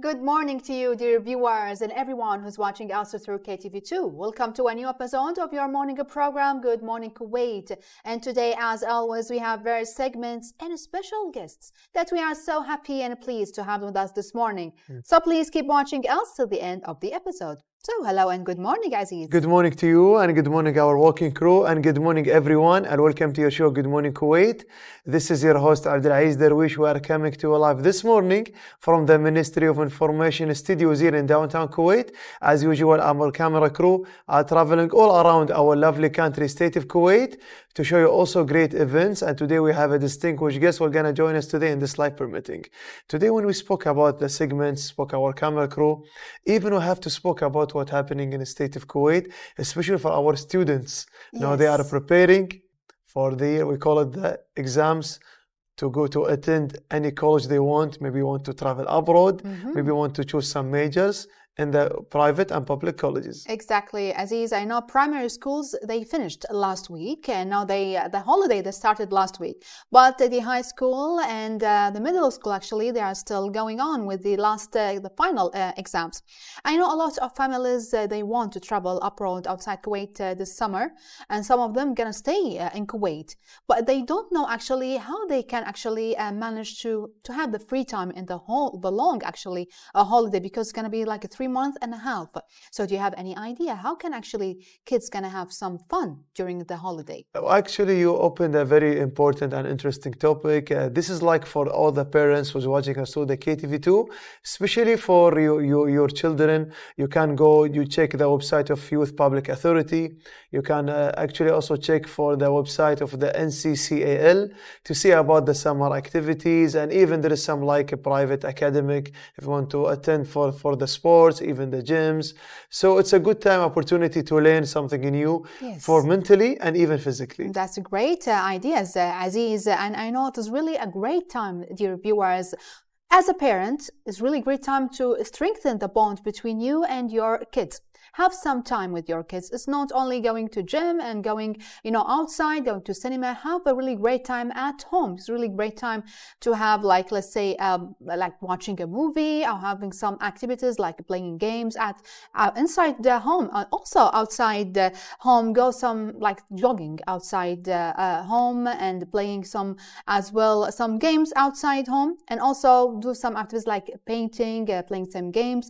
Good morning to you, dear viewers, and everyone who's watching us through KTV2. Welcome to a new episode of your morning program, Good Morning Kuwait. And today, as always, we have various segments and special guests that we are so happy and pleased to have with us this morning. So please keep watching us till the end of the episode. So hello and good morning, Aziz. Good morning to you and good morning our walking crew and good morning everyone and welcome to your show Good Morning Kuwait. This is your host Abdulaziz Darwish. We are coming to you live this morning from the Ministry of Information studios here in downtown Kuwait. As usual, our camera crew are traveling all around our lovely country, state of Kuwait, to show you also great events. And today we have a distinguished guest who are going to join us today in this live permitting. Today when we spoke about the segments, spoke our camera crew, even we have to spoke about what's happening in the state of Kuwait, especially for our students. Yes. Now they are preparing for the, we call it the exams, to go to attend any college they want. Maybe want to travel abroad, maybe want to choose some majors in the private and public colleges. Exactly, Aziz. I know primary schools, they finished last week, and now the holiday, they started last week. But the high school and the middle school, actually, they are still going on with the final exams. I know a lot of families, they want to travel abroad outside Kuwait this summer, and some of them gonna stay in Kuwait. But they don't know actually how they can actually manage to have the free time in the long, actually, holiday, because it's gonna be like a 3 month and a half. So do you have any idea how can actually kids gonna have some fun during the holiday? Actually, you opened a very important and interesting topic. This is like for all the parents who's watching us through the KTV2, especially for your children. You can go, you check the website of Youth Public Authority. You can actually also check for the website of the NCCAL to see about the summer activities, and even there is some like a private academic if you want to attend for the sports, even the gyms. So it's a good time opportunity to learn something new. Yes. For mentally and even physically. That's a great ideas, Aziz, and I know it is really a great time, dear viewers. As a parent, it's really great time to strengthen the bond between you and your kids. Have some time with your kids. It's not only going to gym and going, outside, going to cinema. Have a really great time at home. It's a really great time to have, like, let's say, like watching a movie or having some activities like playing games inside the home. Also outside the home, go some like jogging outside home and playing some games outside home, and also do some activities like painting, playing some games.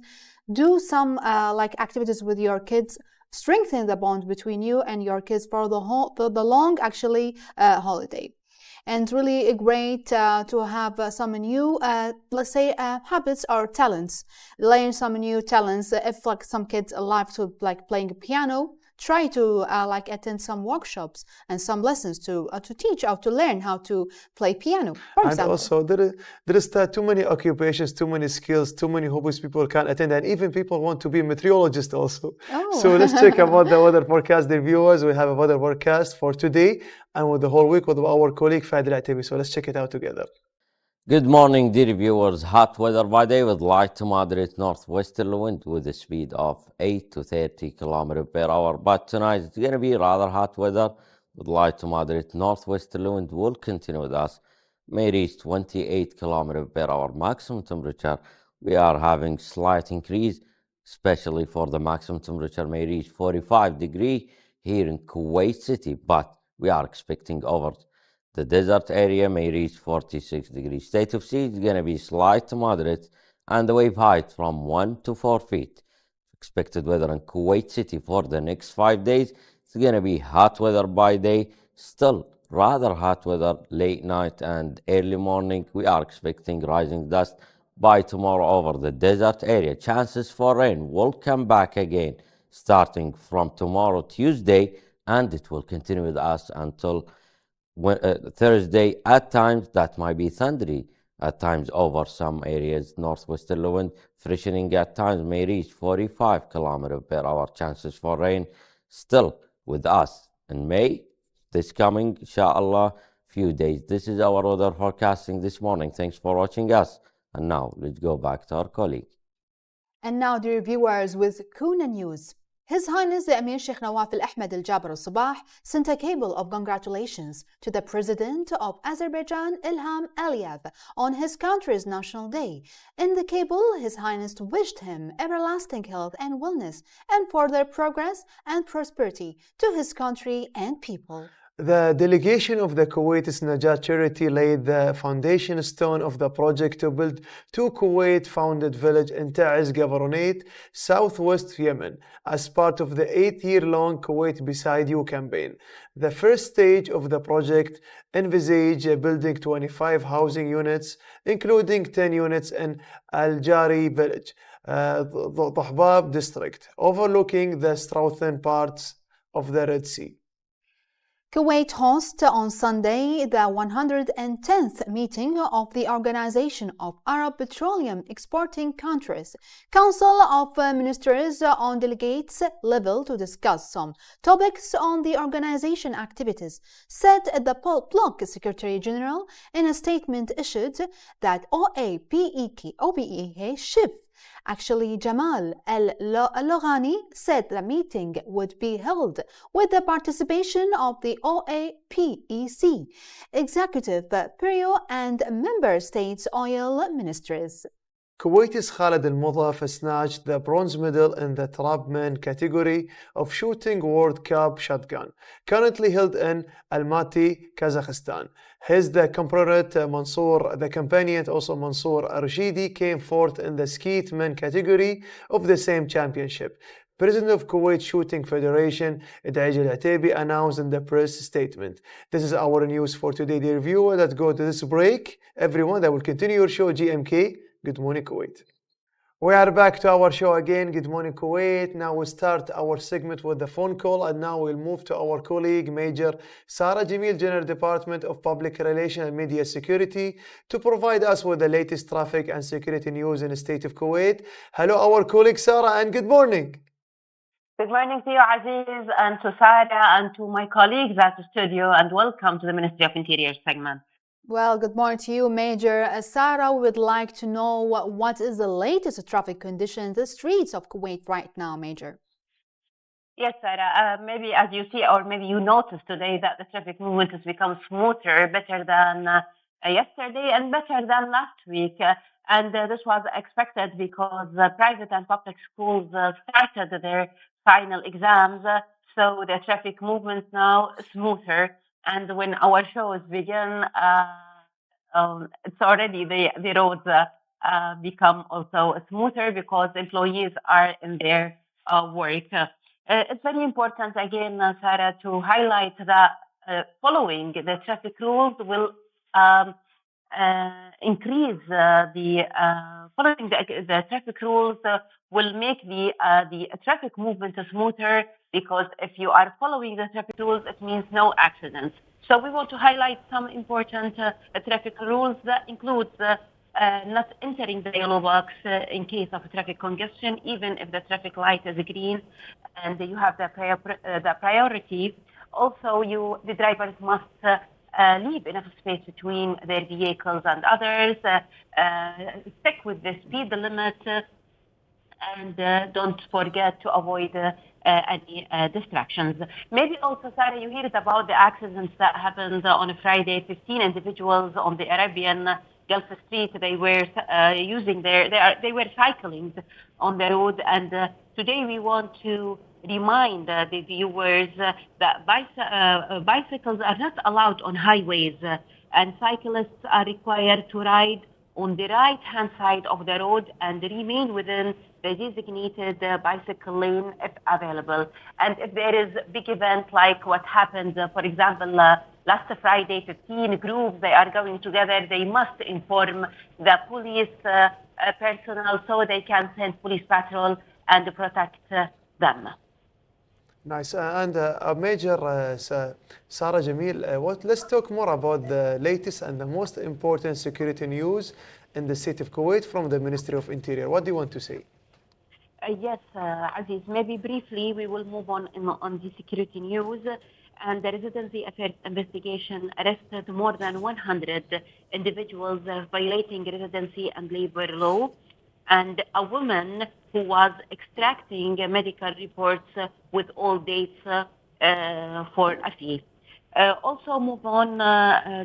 Do some like activities with your kids. Strengthen the bond between you and your kids for the long actually holiday. And really great to have some new, let's say, habits or talents. Learn some new talents. If like some kids love to like playing piano, try to like attend some workshops and some lessons to teach how to learn how to play piano, for example. And also there is too many occupations, too many skills, too many hobbies people can attend, and even people want to be meteorologists also. Oh. So let's check about the weather forecast, dear viewers. We have a weather forecast for today and with the whole week with our colleague Fadil Atibi. So let's check it out together. Good morning, dear viewers. Hot weather by day with light to moderate northwesterly wind with a speed of 8 to 30 km per hour. But tonight it's going to be rather hot weather with light to moderate northwesterly wind will continue with us. May reach 28 km per hour. Maximum temperature, we are having slight increase, especially for the maximum temperature may reach 45 degrees here in Kuwait City. But we are expecting over the desert area may reach 46 degrees. State of sea is going to be slight to moderate, and the wave height from 1 to 4 feet. Expected weather in Kuwait City for the next 5 days. It's going to be hot weather by day, still rather hot weather late night and early morning. We are expecting rising dust by tomorrow over the desert area. Chances for rain will come back again starting from tomorrow, Tuesday, and it will continue with us until Thursday. At times that might be thundery, at times over some areas. Northwesterly wind freshening at times may reach 45 km per hour. Chances for rain still with us in May, this coming inshallah few days. This is our weather forecasting this morning. Thanks for watching us, and now let's go back to our colleague. And now, dear viewers, with Kuna News. His Highness the Emir Sheikh Nawaf Al Ahmed Al Jaber Al Sabah sent a cable of congratulations to the President of Azerbaijan Ilham Aliyev on his country's National Day. In the cable, His Highness wished him everlasting health and wellness and further progress and prosperity to his country and people. The delegation of the Kuwait's Najat charity laid the foundation stone of the project to build two Kuwait-founded villages in Taiz Governorate, southwest Yemen, as part of the 8-year-long Kuwait Beside You campaign. The first stage of the project envisaged building 25 housing units, including 10 units in Al-Jari village, the Dhahbab district, overlooking the southern parts of the Red Sea. Kuwait hosts on Sunday the 110th meeting of the Organization of Arab Petroleum Exporting Countries, Council of Ministers on delegates level to discuss some topics on the organization activities, said the bloc Secretary General in a statement issued that OPEK Chief Actually, Jamal Al-Loghani said the meeting would be held with the participation of the OAPEC, Executive Bureau and Member States oil ministries. Kuwaitis Khalid Al-Mudhaf snatched the bronze medal in the trapman category of Shooting World Cup shotgun, currently held in Almaty, Kazakhstan. The compatriot Mansour, the companion also Mansour Rashidi, came fourth in the skeetman category of the same championship. President of Kuwait Shooting Federation, Daij Al-Ataibi, announced in the press statement. This is our news for today, dear viewer. Let's go to this break. Everyone, that will continue your show, GMK. Good morning, Kuwait. We are back to our show again. Good morning, Kuwait. Now we start our segment with the phone call, and now we'll move to our colleague, Major Sara Jamil, General Department of Public Relations and Media Security, to provide us with the latest traffic and security news in the state of Kuwait. Hello, our colleague Sara, and good morning. Good morning to you, Aziz, and to Sarah, and to my colleagues at the studio, and welcome to the Ministry of Interior segment. Well, good morning to you, Major. Sarah, we would like to know what is the latest traffic condition in the streets of Kuwait right now, Major. Yes, Sarah. Maybe as you see, or maybe you noticed today that the traffic movement has become smoother, better than yesterday and better than last week. And this was expected because private and public schools started their final exams. So the traffic movement now is smoother. And when our shows begin, it's already the roads become also smoother because employees are in their work. It's very important, again, Sarah, to highlight that following the traffic rules will increase following the traffic rules will make the traffic movement smoother, because if you are following the traffic rules, it means no accidents. So we want to highlight some important traffic rules that includes not entering the yellow box in case of traffic congestion, even if the traffic light is green and you have the priority. Also, the drivers must leave enough space between their vehicles and others, stick with the speed limit, and don't forget to avoid any distractions. Maybe also, Sarah, you heard about the accidents that happened on a Friday. 15 individuals on the Arabian Gulf Street, they were they were cycling on the road, and today we want to remind the viewers that bicycles are not allowed on highways, and cyclists are required to ride on the right-hand side of the road and remain within the designated bicycle lane if available. And if there is a big event like what happened, for example, last Friday, 15 groups, they are going together, they must inform the police personnel so they can send police patrol and protect them. Nice. And Major Sara Jamil, let's talk more about the latest and the most important security news in the state of Kuwait from the Ministry of Interior. What do you want to say? Yes, Aziz, maybe briefly we will move on the security news. And the Residency Affairs investigation arrested more than 100 individuals violating residency and labor law. and a woman who was extracting medical reports with all dates for a fee. Also move on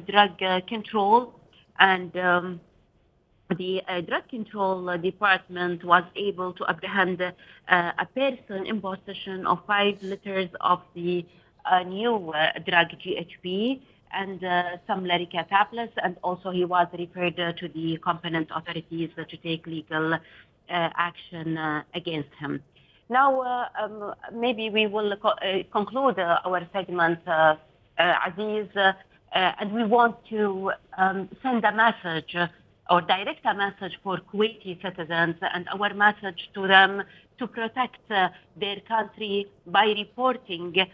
drug control, and the drug control department was able to apprehend a person in possession of 5 liters of the new drug GHB and some Lyrica tablets, and also he was referred to the competent authorities to take legal action against him. Now, maybe we will conclude our segment, Aziz, and we want to send a message or direct a message for Kuwaiti citizens, and our message to them to protect their country by reporting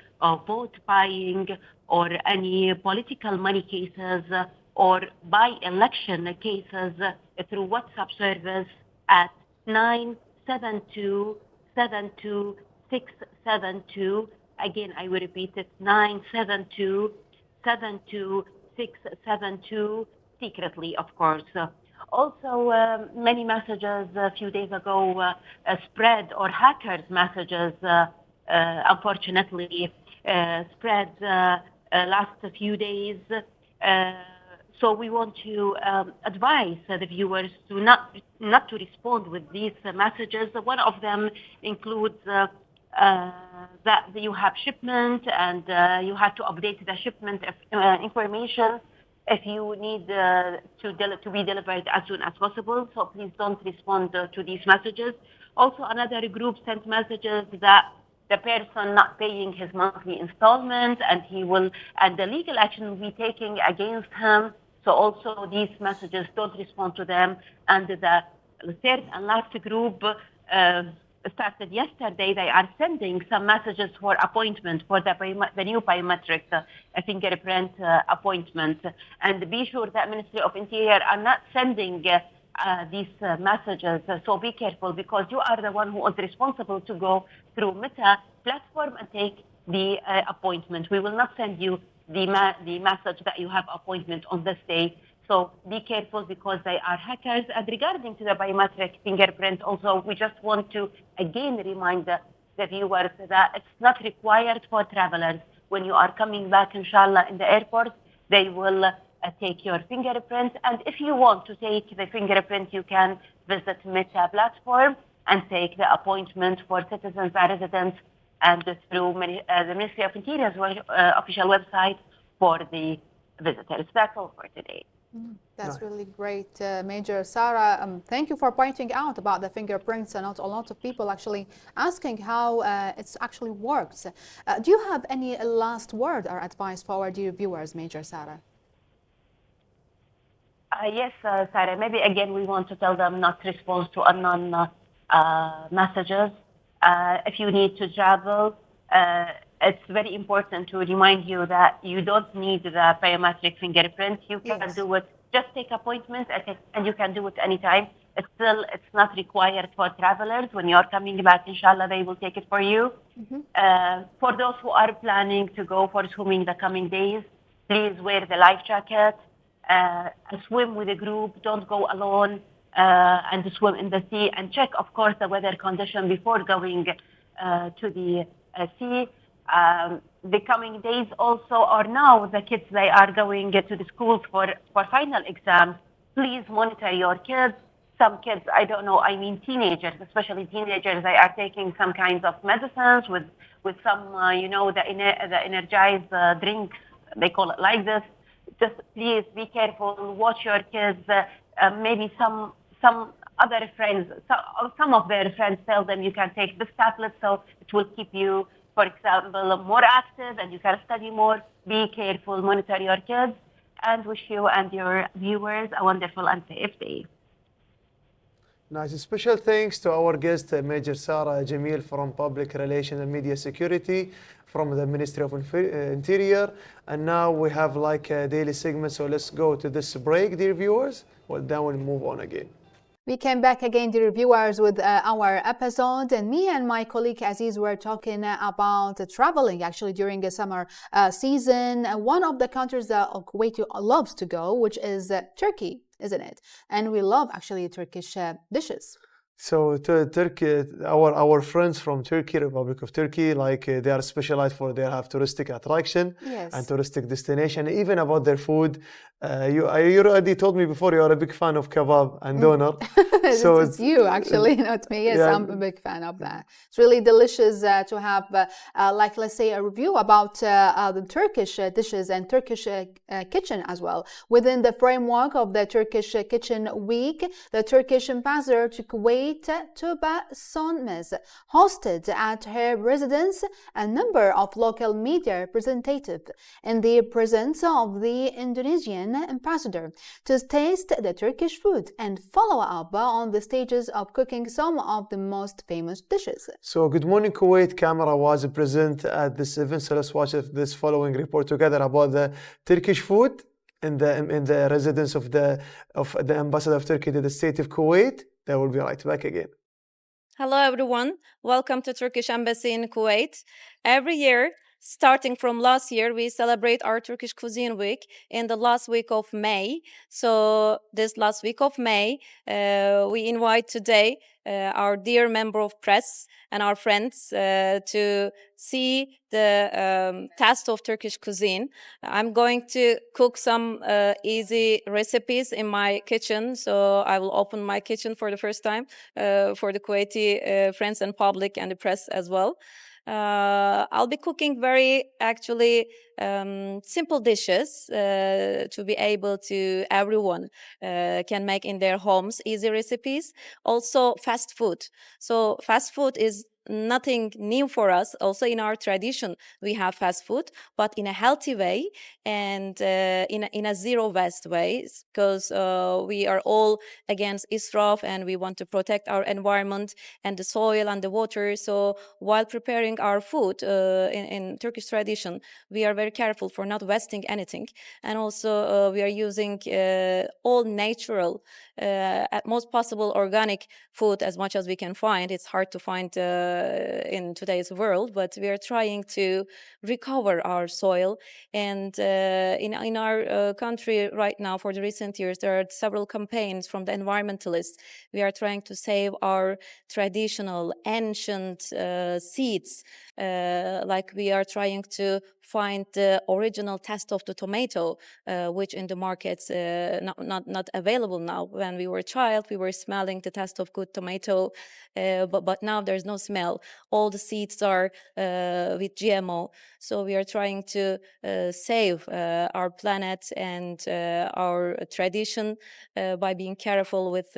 vote buying or any political money cases or by election cases through WhatsApp service at 972-72672. Again, I will repeat it, 972-72672, secretly, of course. Also, many messages a few days ago spread, or hackers' messages, unfortunately, spread last few days. So we want to advise the viewers to not to respond with these messages. One of them includes that you have shipment and you have to update the shipment information if you need to be delivered as soon as possible. So please don't respond to these messages. Also, another group sent messages that the person not paying his monthly installment and the legal action will be taken against him. So also these messages, don't respond to them. And the third and last group started yesterday. They are sending some messages for appointment for the new biometric fingerprint appointment. And be sure that Ministry of Interior are not sending these messages. So be careful, because you are the one who is responsible to go through Meta platform and take the appointment. We will not send you the message that you have appointment on this day. So be careful, because they are hackers. And regarding to the biometric fingerprint, also, we just want to again remind the viewers that it's not required for travelers. When you are coming back, inshallah, in the airport, they will take your fingerprint. And if you want to take the fingerprint, you can visit Meta platform and take the appointment for citizens and residents, and through the Ministry of Interior's official website for the visitors. That's all for today. That's really great, Major Sarah. Thank you for pointing out about the fingerprints, and a lot of people actually asking how it's actually works. Do you have any last word or advice for our dear viewers, Major Sarah? Yes, Sarah. Maybe again we want to tell them not to respond to unknown messages. If you need to travel, it's very important to remind you that you don't need the biometric fingerprint. You can do it. Just take appointment, and you can do it anytime. It's not required for travelers. When you're coming back, inshallah, they will take it for you. For those who are planning to go for swimming the coming days, please wear the life jacket. Swim with a group. Don't go alone and swim in the sea. And check, of course, the weather condition before going to the sea. The coming days also, or now, the kids, they are going to the schools for final exams. Please monitor your kids. Some kids, I don't know, I mean teenagers, especially teenagers, they are taking some kinds of medicines with some, the energized drinks, they call it like this. Just please be careful, watch your kids. Maybe some other friends, some of their friends tell them you can take this tablet, so it will keep you, for example, more active and you can study more. Be careful, monitor your kids, and wish you and your viewers a wonderful and safe day. Nice. Special thanks to our guest, Major Sarah Jamil from Public Relations and Media Security from the Ministry of Interior. And now we have like a daily segment, so let's go to this break, dear viewers. Well, then we'll move on again. We came back again, dear viewers, with our episode, and me and my colleague Aziz were talking about traveling actually during the summer season. One of the countries that Kuwait loves to go, which is Turkey, isn't it? And we love actually Turkish dishes. So Turkey, our friends from Turkey, Republic of Turkey, like they are specialized for they have touristic attraction Yes. and touristic destination. Even about their food, you already told me before you are a big fan of kebab and doner. So it's you actually, not me. Yes, yeah. I'm a big fan of that. It's really delicious to have, like, let's say, a review about the Turkish dishes and Turkish kitchen as well. Within the framework of the Turkish Kitchen Week, the Turkish ambassador to Kuwait, Tuba Sonmez, hosted at her residence a number of local media representatives in the presence of the Indonesian ambassador to taste the Turkish food and follow up on the stages of cooking some of the most famous dishes. So Good Morning Kuwait camera was present at this event. So let's watch this following report together about the Turkish food in the residence of the ambassador of Turkey to the state of Kuwait. They will be right back again. Hello everyone, welcome to Turkish Embassy in Kuwait. Every year, starting from last year, we celebrate our Turkish Cuisine Week in the last week of May. So this last week of May, we invite today our dear member of press and our friends to see the taste of Turkish cuisine. I'm going to cook some easy recipes in my kitchen. So I will open my kitchen for the first time for the Kuwaiti friends and public and the press as well. I'll be cooking very actually simple dishes to be able to everyone can make in their homes, easy recipes. Also fast food. So fast food is nothing new for us. Also in our tradition, we have fast food, but in a healthy way and in a zero waste way, because we are all against israf and we want to protect our environment and the soil and the water. So while preparing our food in Turkish tradition, we are very careful for not wasting anything. And also we are using all natural, at most possible organic food as much as we can find. It's hard to find in today's world, but we are trying to recover our soil. And in our country right now, for the recent years, there are several campaigns from the environmentalists. We are trying to save our traditional, ancient seeds. Like we are trying to find the original taste of the tomato, which in the markets not available now. When we were a child, we were smelling the taste of good tomato, but now there's no smell. All the seeds are with GMO. So we are trying to save our planet and our tradition by being careful with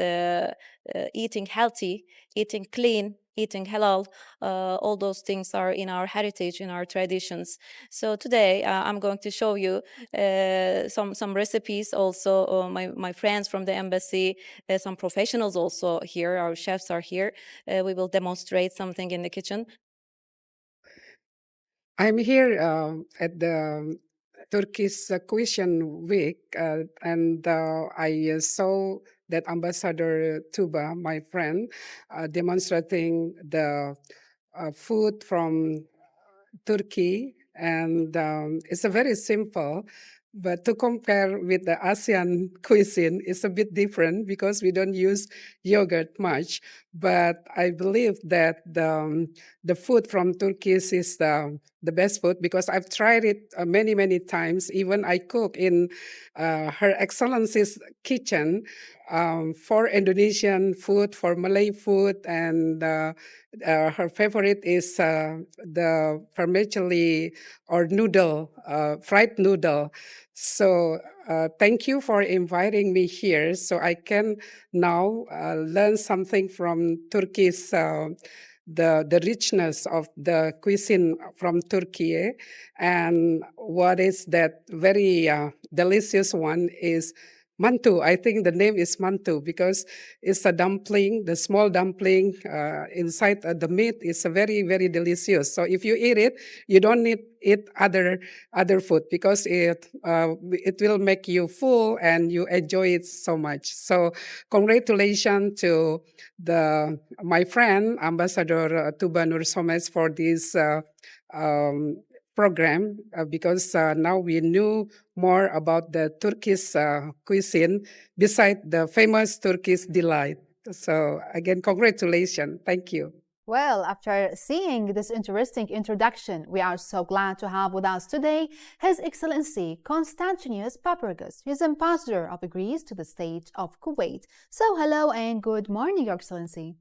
eating healthy, eating clean, eating halal. All those things are in our heritage, in our traditions. So today I'm going to show you some recipes. Also my friends from the embassy, some professionals also here, our chefs are here. We will demonstrate something in the kitchen. I'm here at the Turkish Cuisine Week, and I saw that Ambassador Tuba, my friend, demonstrating the food from Turkey, and it's a very simple. But to compare with the ASEAN cuisine, it's a bit different because we don't use yogurt much. But I believe that the food from Turkey is the best food because I've tried it many times. Even I cook in Her Excellency's kitchen for Indonesian food, for Malay food, and her favorite is the vermicelli or noodle, fried noodle. So thank you for inviting me here so I can now learn something from Turkey's the richness of the cuisine from Turkey. And what is that very delicious one is mantu. I think the name is mantu because it's a dumpling, the small dumpling inside the meat is very delicious. So if you eat it, you don't need eat other food because it will make you full and you enjoy it so much. So congratulations to my friend Ambassador Tuba Nur Somes for this program because now we knew more about the Turkish cuisine beside the famous Turkish delight. So again, congratulations. Thank you. Well, after seeing this interesting introduction, we are so glad to have with us today His Excellency Constantinos Papargos. He's Ambassador of Greece to the state of Kuwait. So hello and good morning, Your Excellency.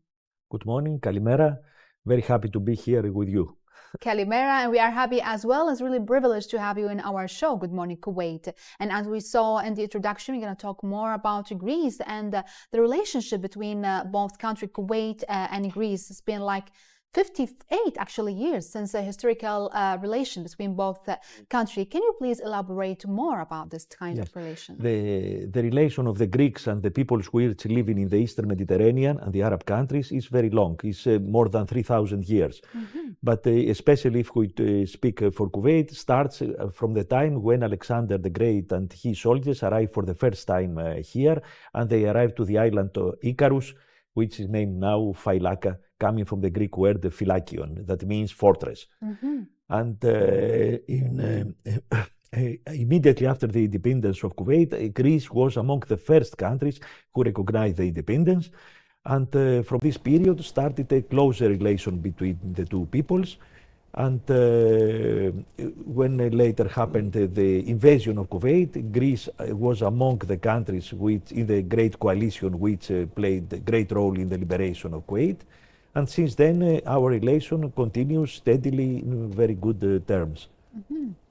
Good morning, Kalimera. Very happy to be here with you. Kalimera, and we are happy as well. It's really privileged to have you in our show, Good Morning Kuwait. And as we saw in the introduction, we're going to talk more about Greece and the relationship between both country Kuwait and Greece. It's been like 58 actually years since a historical relation between both countries. Can you please elaborate more about this kind of relation? The relation of the Greeks and the peoples which living in the Eastern Mediterranean and the Arab countries is very long. It's more than 3,000 years. But especially if we speak for Kuwait, starts from the time when Alexander the Great and his soldiers arrived for the first time here, and they arrived to the island of Icarus, which is named now Failaka, coming from the Greek word phylakion, that means fortress. And immediately after the independence of Kuwait, Greece was among the first countries who recognized the independence. And from this period started a closer relation between the two peoples. And when later happened the invasion of Kuwait, Greece was among the countries which, in the Great Coalition, which played a great role in the liberation of Kuwait. And since then, our relation continues steadily in very good terms.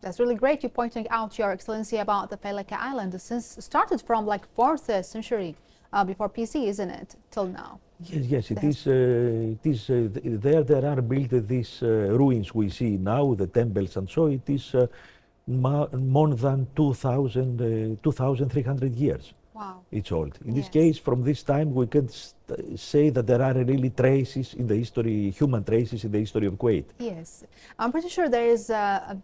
That's really great. You're pointing out, Your Excellency, about the Failaka Island. Since started from like 4th century before PC, isn't it, till now? Yes, it is. There are built these ruins we see now, the temples, and so it is more than 2,300 years. Wow. It's old. In this case, from this time, we can say that there are really traces in the history, human traces in the history of Kuwait. Yes. I'm pretty sure there is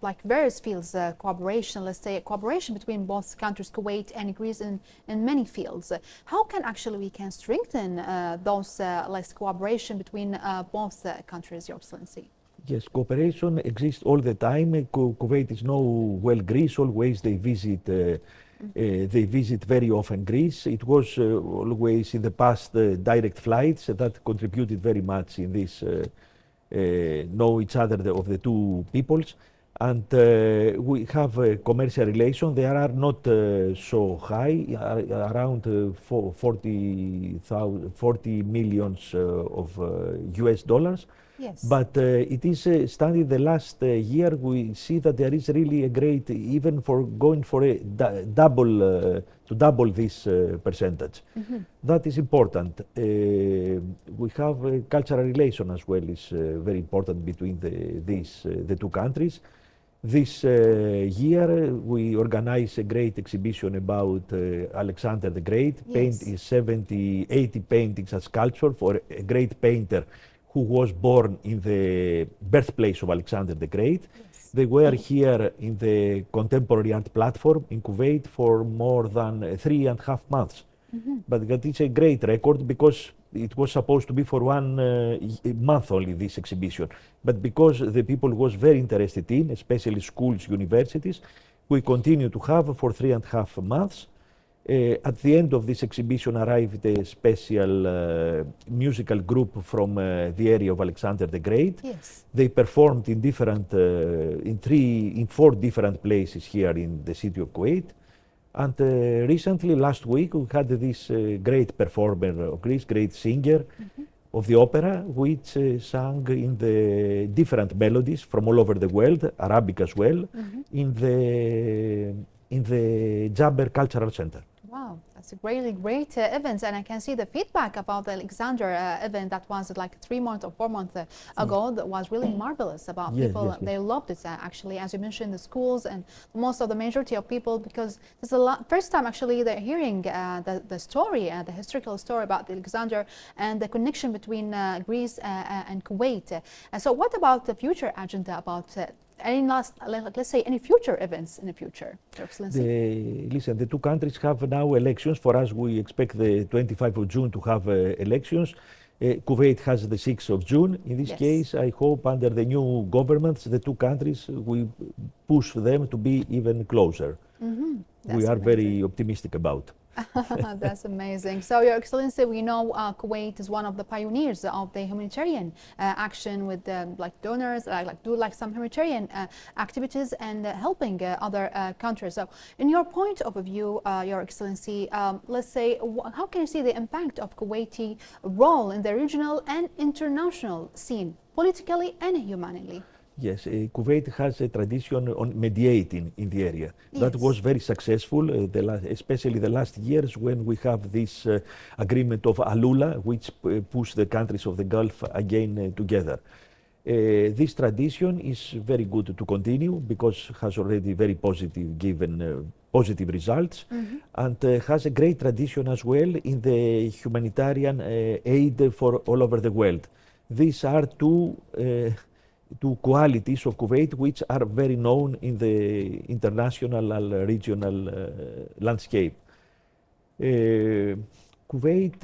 like various fields, cooperation, let's say cooperation between both countries, Kuwait and Greece, in many fields. How can actually we can strengthen those like cooperation between both countries, Your Excellency? Yes, cooperation exists all the time. Kuwait is know well Greece. Always they visit very often Greece. It was always in the past direct flights that contributed very much in this know each other of the two peoples. And we have a commercial relation. They are not so high, around 40 millions of US dollars. Yes. But it is studied the last year, we see that there is really a great, even for going for a double, to double this percentage. That is important. We have a cultural relation as well, is very important between the two countries. This year we organize a great exhibition about Alexander the Great. Yes. 80 paintings as sculpture for a great painter who was born in the birthplace of Alexander the Great. Yes. They were here in the contemporary art platform in Kuwait for more than 3.5 months. But that is a great record because it was supposed to be for 1 month only, this exhibition. But because the people was very interested in, especially schools, universities, we continue to have for 3.5 months. At the end of this exhibition arrived a special musical group from the area of Alexander the Great. Yes. They performed in different, in 4 different places here in the city of Kuwait. And recently, last week, we had this great performer of Greece, great singer of the opera, which sang in the different melodies from all over the world, Arabic as well, in the Jabber Cultural Center. Wow, that's a really great event, and I can see the feedback about the Alexander event that was like 3 months or 4 months ago. That was really marvelous. About people, they loved it actually, as you mentioned, the schools and most of the majority of people, because there's a lot. First time actually they're hearing the story, the historical story about the Alexander and the connection between Greece and Kuwait. So what about the future agenda about? Any last, let's say, any future events in the future, Your Excellency? Listen, the two countries have now elections. For us, we expect the 25th of June to have elections. Kuwait has the 6th of June. In this case, I hope under the new governments, the two countries, we push them to be even closer. We are very optimistic about. That's amazing. So, Your Excellency, we know Kuwait is one of the pioneers of the humanitarian action with like donors, like some humanitarian activities and helping other countries. So, in your point of view, Your Excellency, let's say, how can you see the impact of Kuwaiti role in the regional and international scene, politically and humanly? Yes, Kuwait has a tradition on mediating in the area. Yes. That was very successful, especially the last years when we have this agreement of Alula, which pushed the countries of the Gulf again together. This tradition is very good to continue because it has already very positive given positive results, and has a great tradition as well in the humanitarian aid for all over the world. These are two qualities of Kuwait which are very known in the international and regional landscape. Kuwait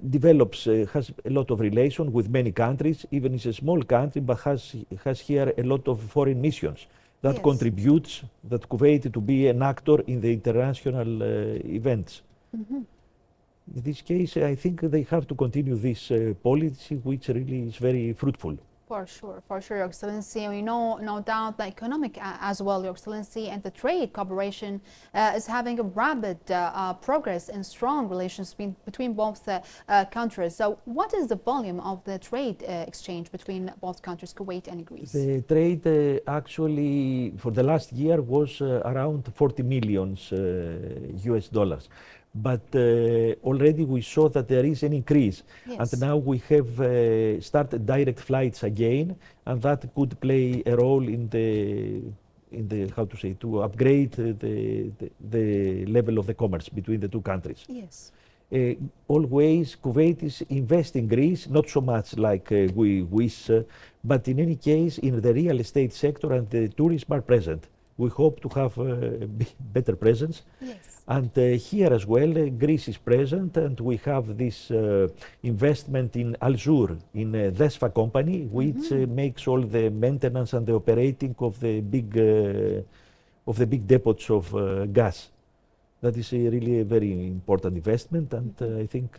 develops, has a lot of relation with many countries, even it's a small country, but has here a lot of foreign missions that Yes. contributes that Kuwait to be an actor in the international events. In this case, I think they have to continue this policy, which really is very fruitful. For sure, Your Excellency. We know, no doubt, the economic as well, Your Excellency, and the trade cooperation is having a rapid progress and strong relations between both countries. So, what is the volume of the trade exchange between both countries, Kuwait and Greece? The trade actually for the last year was around 40 million US dollars. But already we saw that there is an increase. Yes. And now we have started direct flights again, and that could play a role in the how to say, to upgrade the level of the commerce between the two countries. Yes. Always Kuwait is investing in Greece, not so much like we wish, but in any case in the real estate sector and the tourism are present. We hope to have a better presence. Yes. And here as well, Greece is present, and we have this investment in Alzur, in Desfa company, which makes all the maintenance and the operating of the big depots of gas. That is really a very important investment, and I think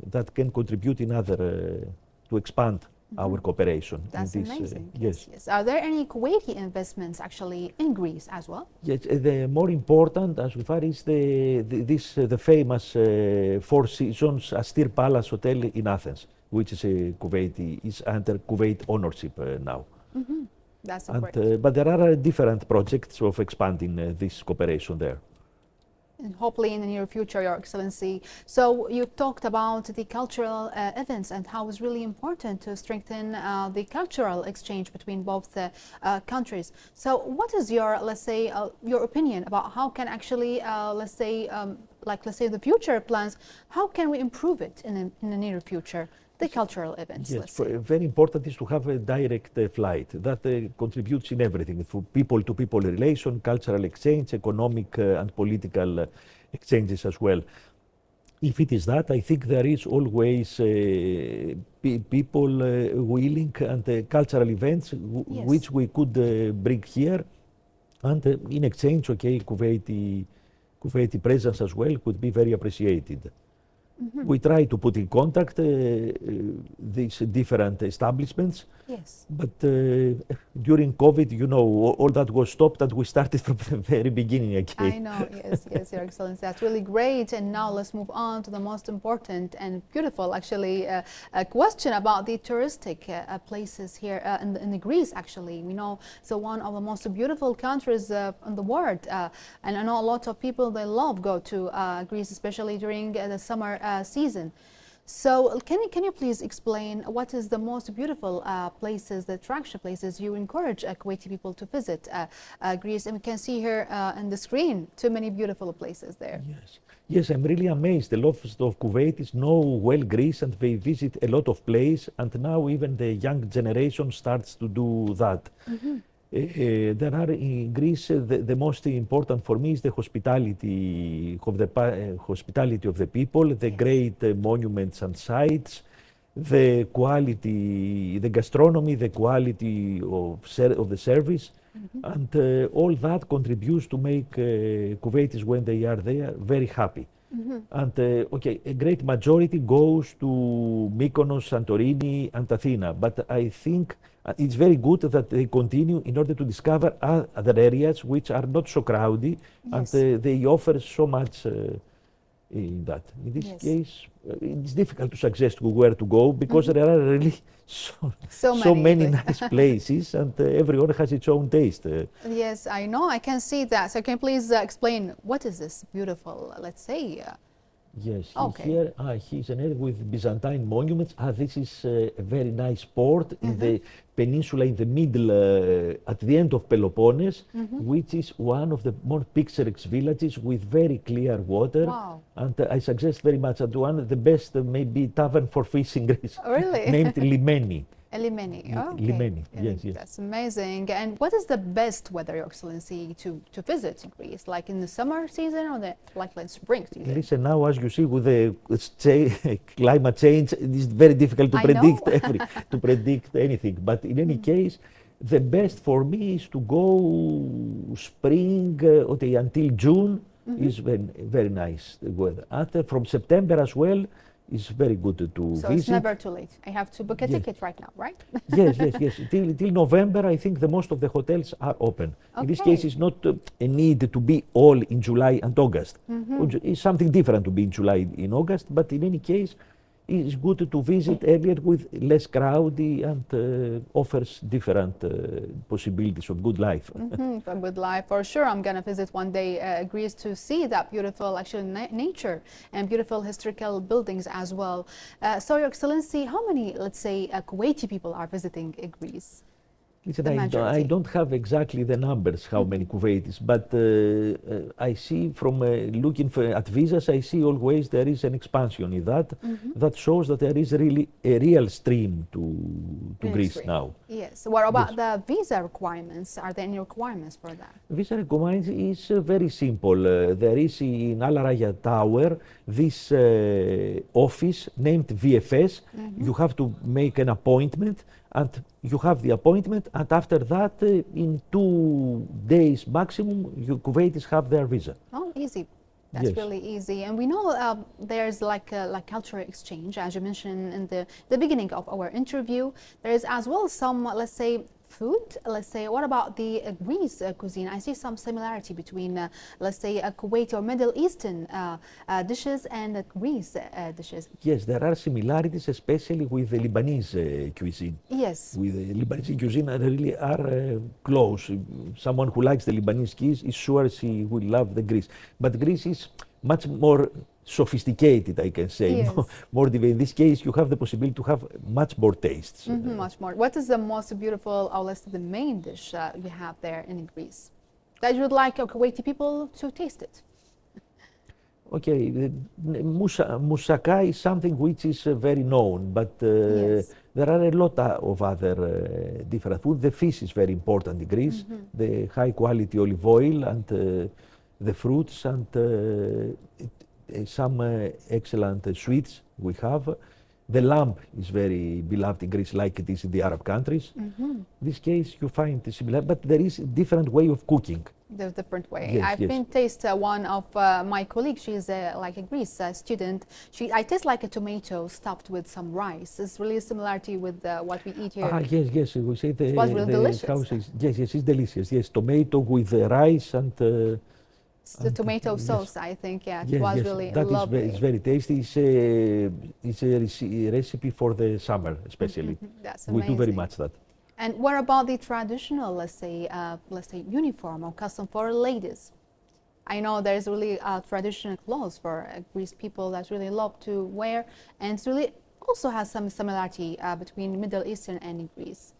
that can contribute in other to expand our cooperation. That's in this, amazing. Yes. Yes. Are there any Kuwaiti investments actually in Greece as well? Yes, the more important as far is the famous Four Seasons Astir Palace Hotel in Athens, which is is under Kuwait ownership now. That's And, great. but there are different projects of expanding this cooperation there. And hopefully in the near future, Your Excellency. So you talked about the cultural events and how it's really important to strengthen the cultural exchange between both countries. So what is your, let's say, your opinion about how can actually, let's say the future plans, how can we improve it in the near future? The cultural events, Yes, let's say. very important is to have a direct flight. That contributes in everything, for people-to-people relation, cultural exchange, economic and political exchanges as well. If it is that, I think there is always people willing and cultural events Yes. which we could bring here. And in exchange, okay, Kuwaiti presence as well could be very appreciated. We try to put in contact these different establishments. Yes. But during COVID, you know, all that was stopped and we started from the very beginning again. I know, yes, Your Excellency. That's really great. And now let's move on to the most important and beautiful, actually, question about the touristic places here in the Greece, actually. We know it's one of the most beautiful countries in the world. And I know a lot of people, they love go to Greece, especially during the summer season. So can you please explain what is the most beautiful places, the attraction places you encourage Kuwaiti people to visit Greece? And we can see here on the screen too many beautiful places there. Yes. Yes, I'm really amazed. A lot of Kuwaitis know well Greece and they visit a lot of places, and now even the young generation starts to do that. There are in Greece, the most important for me is the hospitality of the people, the great monuments and sites, the quality, the gastronomy, the quality of the service, and all that contributes to make Kuwaitis when they are there very happy. And okay, a great majority goes to Mykonos, Santorini, and Athena. But I think it's very good that they continue in order to discover other areas which are not so crowded, Yes. and they offer so much in that. In this Yes. case, it's difficult to suggest where to go because there are really So so many many. nice places, and everyone has its own taste. Yes, I know. I can see that. So can you please explain what is this beautiful, let's say, Yes, Okay. here he's an area with Byzantine monuments. This is a very nice port in the peninsula in the middle, at the end of Peloponnese, which is one of the more picturesque villages with very clear water. Wow. And I suggest very much that one of the best maybe tavern for fish in Greece, Really? named Limeni. Limeni. Okay. Limeni, yes, yes. That's amazing. And what is the best weather, Your Excellency, to visit in Greece? Like in the summer season or like spring season? Listen, now as you see, with the climate change, it is very difficult to I know. predict anything. But in any case, the best for me is to go spring, okay, until June is very, very nice weather. From September as well is very good to So visit. it's never too late. I have to book a Yes. ticket right now, right? Yes. Till November, I think the most of the hotels are open. In this Okay. case, it's not a need to be all in July and August. It's something different to be in July in August, but in any case, it's good to visit earlier with less crowded and offers different possibilities of good life. For a good life, for sure. I'm gonna visit one day Greece to see that beautiful, actually, nature and beautiful historical buildings as well. So, Your Excellency, how many, let's say, Kuwaiti people are visiting Greece? Listen, The I majority. don't have exactly the numbers, how many Kuwaitis, but I see from looking at visas, I see always there is an expansion in that. That shows that there is really a real stream to Greece Greece. now. Yes. What about the visa requirements? Are there any requirements for that? Visa requirements is very simple. There is in Al Araya Tower this office named VFS. You have to make an appointment, and you have the appointment, and after that, in 2 days maximum, Kuwaitis have their visa. Oh, easy. That's Yes. really easy. And we know there's like cultural exchange, as you mentioned in the beginning of our interview. There is as well some, let's say, food. Let's say, what about the Greece cuisine? I see some similarity between, let's say, Kuwaiti or Middle Eastern dishes and Greece dishes. Yes, there are similarities, especially with the Lebanese cuisine. Yes. With the Lebanese cuisine, really are close. Someone who likes the Lebanese cuisine is sure she will love the Greece. But Greece is much more sophisticated, I can say. Yes. More in this case, you have the possibility to have much more tastes. Much more. What is the most beautiful, or let's say the main dish you have there in Greece that you would like Kuwaiti people to taste it? Okay, moussaka is something which is very known, but Yes. there are a lot of other different food. The fish is very important in Greece, the high quality olive oil and the fruits and some excellent sweets we have. The lamb is very beloved in Greece, like it is in the Arab countries. In this case, you find similar, but there is a different way of cooking. The different way. Yes, I've yes. been taste one of my colleagues. She's like a Greece student. I taste like a tomato stuffed with some rice. It's really a similarity with what we eat here. Yes, we say the, was really delicious. Yes, it's delicious. Yes, tomato with rice and It's the tomato yes. sauce, I think. Yeah, it yes, was yes, really that is lovely. it's very tasty. It's a recipe for the summer, especially. That's We do very amazing. much that. And what about the traditional, let's say, uniform or custom for ladies? I know there's really traditional clothes for Greece people that really love to wear, and it's really also has some similarity between Middle Eastern and Greece.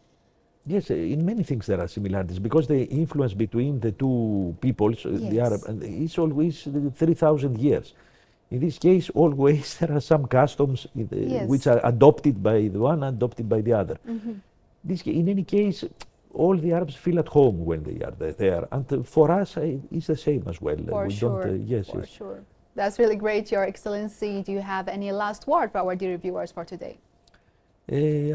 Yes, in many things there are similarities because the influence between the two peoples, the Yes. Arab, and it's always 3,000 years. In this case, always there are some customs Yes. which are adopted by the one, adopted by the other. In any case, all the Arabs feel at home when they are there, and for us, it's the same as well. For sure. Yes, for yes. sure. That's really great, Your Excellency. Do you have any last word for our dear viewers for today?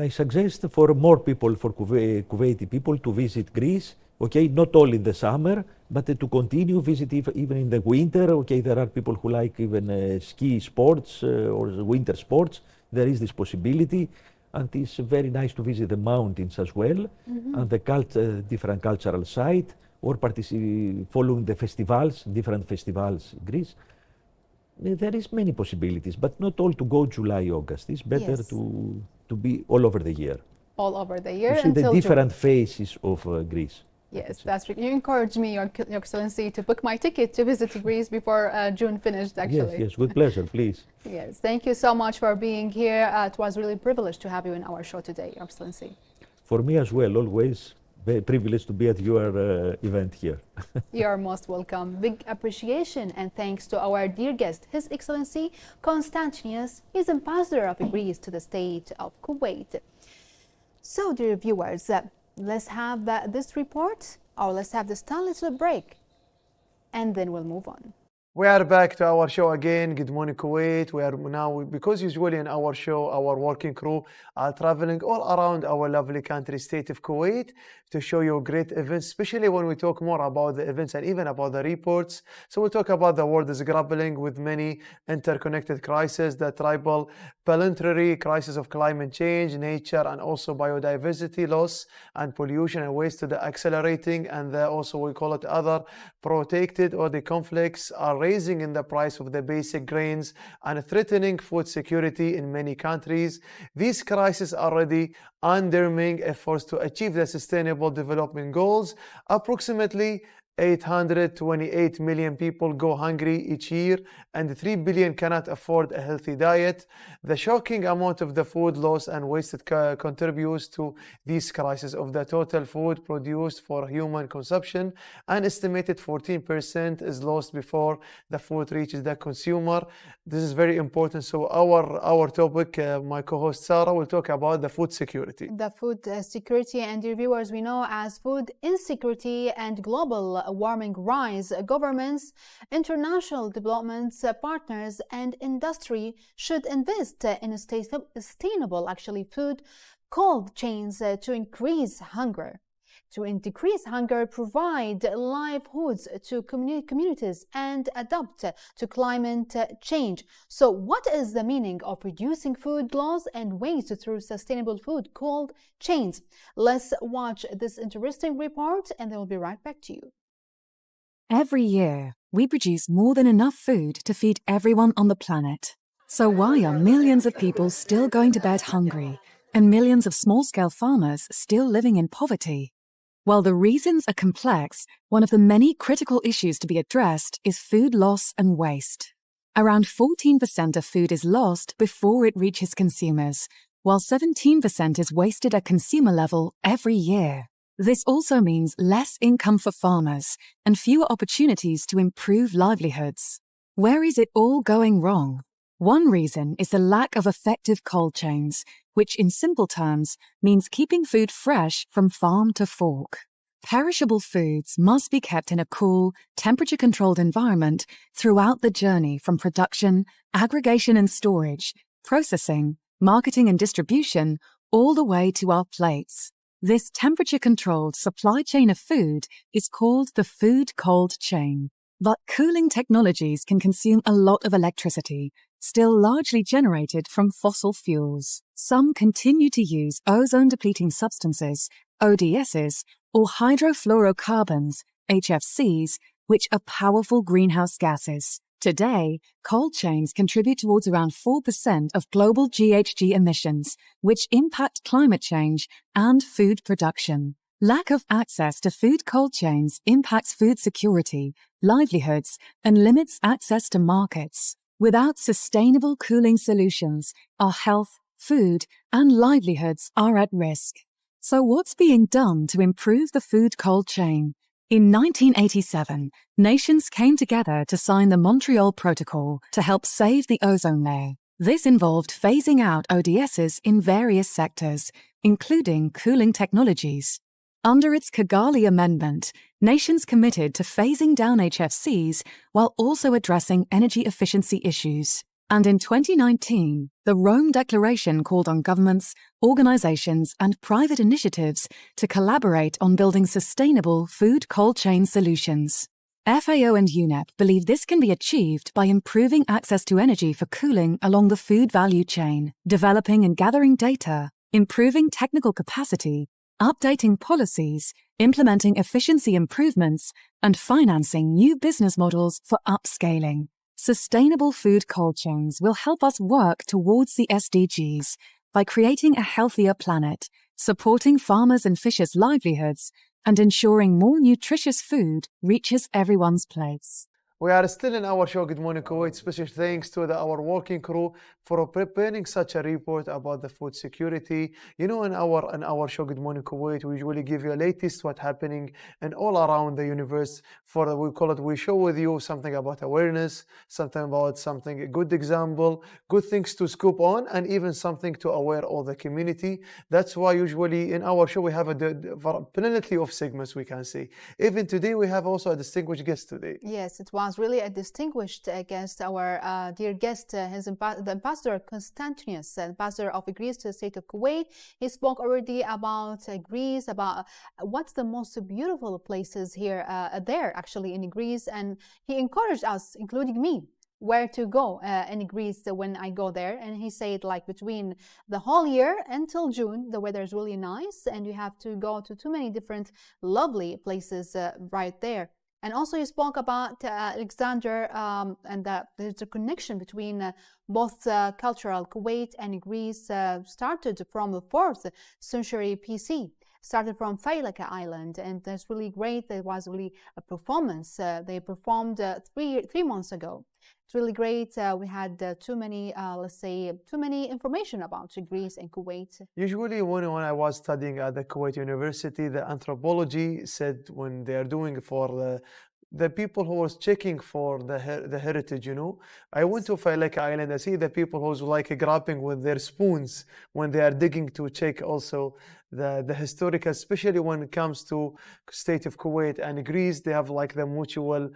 I suggest for more people, for Kuwaiti people, to visit Greece. Okay, not all in the summer, but to continue visit even in the winter. Okay, there are people who like even ski sports or winter sports. There is this possibility, and it's very nice to visit the mountains as well, and the different cultural site, or following the festivals, different festivals in Greece. There is many possibilities, but not all to go July, August. It's better to be all over the year. All over the year to see until the different June. phases of Greece. Yes, that's right. You encouraged me, Your Excellency, to book my ticket to visit Greece before June finished, actually. Yes, with pleasure, please. Yes, thank you so much for being here. It was really a privilege to have you in our show today, Your Excellency. For me as well, always very privileged to be at your event here. You are most welcome. Big appreciation and thanks to our dear guest, His Excellency Constantius, is Ambassador of Greece to the state of Kuwait. So, dear viewers, let's have this report, or let's have this little break, and then we'll move on. We are back to our show again. Good morning, Kuwait. We are now, because usually in our show, our working crew are traveling all around our lovely country, state of Kuwait, to show you great events, especially when we talk more about the events and even about the reports. So we talk about the world is grappling with many interconnected crises, the tribal planetary crisis of climate change, nature, and also biodiversity loss and pollution and waste to the accelerating, and also we call it other protected or the conflicts are raising in the price of the basic grains and threatening food security in many countries. These crises are already undermining efforts to achieve the Sustainable Development Goals. Approximately 828 million people go hungry each year, and 3 billion cannot afford a healthy diet. The shocking amount of the food loss and wasted contributes to these crises. Of the total food produced for human consumption, an estimated 14% is lost before the food reaches the consumer. This is very important. So our topic, my co-host Sarah, will talk about the food security. The food security, and dear viewers, we know as food insecurity and global warming rise, governments, international development partners, and industry should invest in sustainable food cold chains to increase hunger. To decrease hunger, provide livelihoods to communities, and adapt to climate change. So what is the meaning of reducing food loss and waste through sustainable food cold chains? Let's watch this interesting report, and then we'll be right back to you. Every year, we produce more than enough food to feed everyone on the planet. So why are millions of people still going to bed hungry and millions of small-scale farmers still living in poverty? While the reasons are complex, one of the many critical issues to be addressed is food loss and waste. Around 14% of food is lost before it reaches consumers, while 17% is wasted at consumer level every year. This also means less income for farmers and fewer opportunities to improve livelihoods. Where is it all going wrong? One reason is the lack of effective cold chains, which in simple terms means keeping food fresh from farm to fork. Perishable foods must be kept in a cool, temperature-controlled environment throughout the journey from production, aggregation and storage, processing, marketing and distribution, all the way to our plates. This temperature-controlled supply chain of food is called the food cold chain. But cooling technologies can consume a lot of electricity, still largely generated from fossil fuels. Some continue to use ozone-depleting substances, ODSs, or hydrofluorocarbons, HFCs, which are powerful greenhouse gases. Today, cold chains contribute towards around 4% of global GHG emissions, which impact climate change and food production. Lack of access to food cold chains impacts food security, livelihoods, and limits access to markets. Without sustainable cooling solutions, our health, food, and livelihoods are at risk. So what's being done to improve the food cold chain? In 1987, nations came together to sign the Montreal Protocol to help save the ozone layer. This involved phasing out ODSs in various sectors, including cooling technologies. Under its Kigali Amendment, nations committed to phasing down HFCs while also addressing energy efficiency issues. And in 2019, the Rome Declaration called on governments, organizations, and private initiatives to collaborate on building sustainable food cold chain solutions. FAO and UNEP believe this can be achieved by improving access to energy for cooling along the food value chain, developing and gathering data, improving technical capacity, updating policies, implementing efficiency improvements, and financing new business models for upscaling. Sustainable food cold chains will help us work towards the SDGs by creating a healthier planet, supporting farmers and fishers' livelihoods, and ensuring more nutritious food reaches everyone's plates. We are still in our show, Good Morning Kuwait. Special thanks to our working crew for preparing such a report about the food security. You know, in our show, Good Morning Kuwait, we usually give you a latest what's happening and all around the universe. We show with you something about awareness, a good example, good things to scoop on, and even something to aware all the community. That's why usually in our show we have plenty of segments, we can say. Even today we have also a distinguished guest today. Yes, it was really a distinguished guest, our dear guest, the Ambassador Constantinos, Ambassador of Greece to the state of Kuwait. He spoke already about Greece, about what's the most beautiful places here, there actually in Greece, and he encouraged us, including me, where to go in Greece when I go there. And he said, like, between the whole year until June, the weather is really nice, and you have to go to too many different lovely places right there. And also he spoke about Alexander and there's a connection between both cultural Kuwait and Greece started from the 4th century BC. Started from Failaka Island, and that's really great. There was really a performance they performed 3 months ago. It's really great. We had too many information about Greece and Kuwait. Usually when I was studying at the Kuwait University, the anthropology said when they are doing for the people who was checking for the heritage, you know. I went to Failaka Island. I see the people who's like grabbing with their spoons when they are digging to check also the historical, especially when it comes to state of Kuwait and Greece. They have like the mutual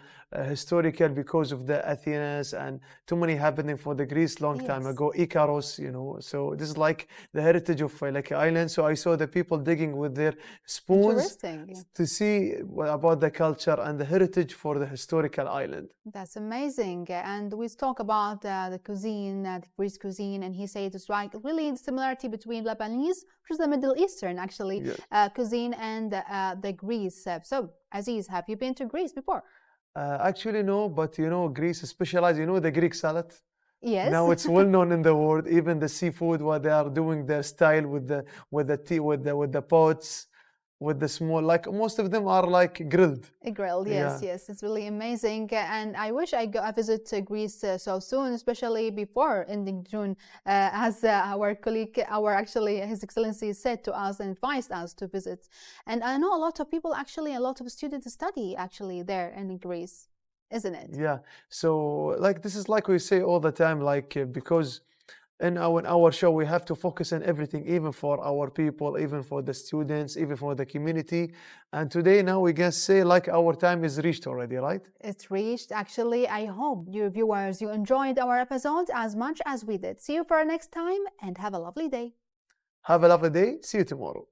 historical because of the Athens and too many happening for the Greece long time ago, Icaros, you know. So this is like the heritage of Failaka Island. So I saw the people digging with their spoons to see about the culture and the heritage for the historical island. That's amazing. And we talk about the cuisine, the Greece cuisine, and he said it's like really the similarity between Lebanese, which is the Middle Eastern actually, cuisine, and the Greece. So Aziz, have you been to Greece before? Actually no, but you know, Greece specialized, you know, the Greek salad. Yes. Now it's well known in the world. Even the seafood, what they are doing, their style with the tea, with the pots, with the small, like most of them are like grilled. Grilled, yes, yes. It's really amazing. And I wish I visit Greece so soon, especially before ending June, as our colleague, His Excellency said to us and advised us to visit. And I know a lot of people, a lot of students study actually there in Greece, isn't it? Yeah. So like this is like we say all the time, like because in our show we have to focus on everything, even for our people, even for the students, even for the community. And today now we can say like our time is reached already, right? It's reached. Actually, I hope you viewers, you enjoyed our episode as much as we did. See you for our next time and have a lovely day. Have a lovely day. See you tomorrow.